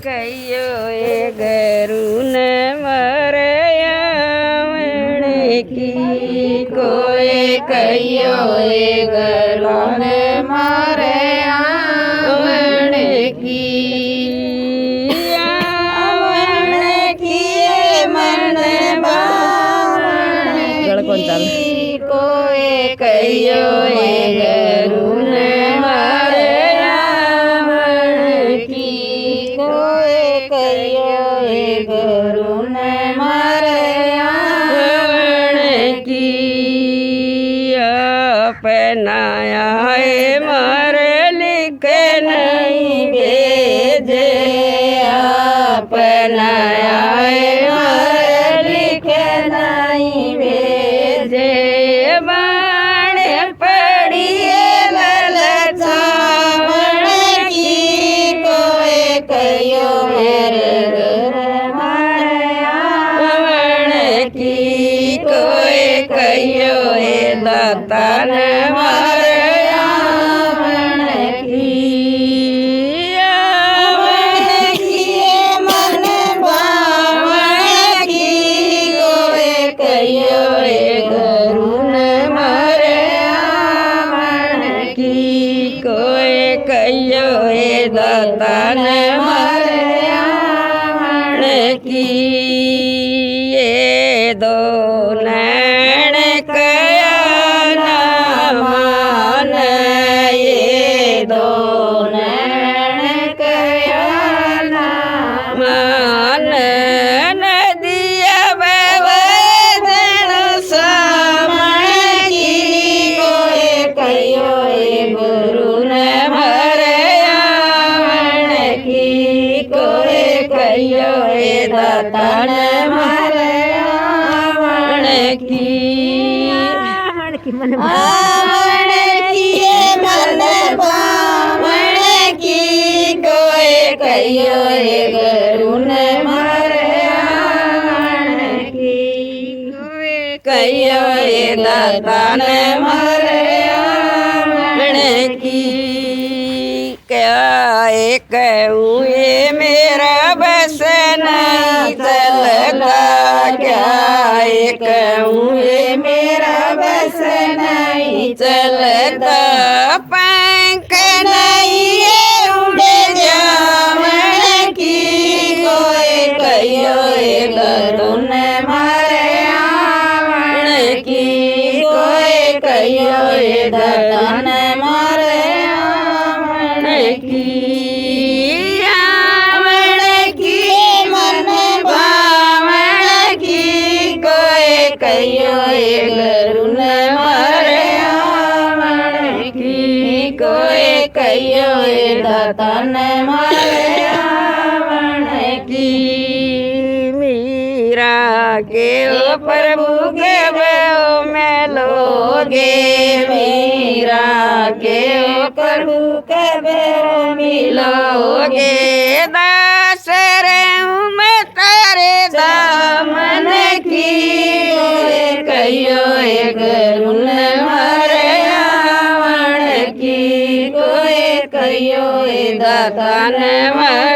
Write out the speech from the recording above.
कहियो ए गरुन मरे आवणे की कोई कहियो ए गरुन मरे आवणे की मन बावणे की कोई कहियो ए गरुन गरुन मरे आवण की अपनाया है मरे लिखे नहीं भेजे अपनाया है मरे लिखे नहीं भेजे बाण पड़िए ललचावण की कोई कहियो मेरे की कोई कहियो ए दातान मरे आवण की मन बावण की कोई कहियो ए गरुन मरे आवण की कोई कहियो ए दातान मरे आवण की दो नैन कया न मान ये दो नैन कया न मान नदिया बवदन सामण की कोई कहियो ए गरुन मरे आवण की कोई कहियो ए दातान आवण की मन बावण की कोई कहियो ए गरुन मरे आवण की कोई कहियो ए दातान मरे आवण की क्या कहूँ ये मेरा बस नहीं चलता क्या कहूँ ये मेरा बस नहीं चलता पंख नहीं है उड़े जावण की कोई कहियो ए गरुन मरे आवण की कोई कहियो ए दातान मरे आवण की कहियो ए गरुन मरे आवण की कोई कहियो ए दातान मरे आवण की मीरा के ओ प्रभु के वो मिलोगे मीरा के ओ प्रभु के वो मिलोगे दास रहूं मैं तारे दामन की कहियो ए गरुन मरे आवण की कोई कहियो ए दातान मरे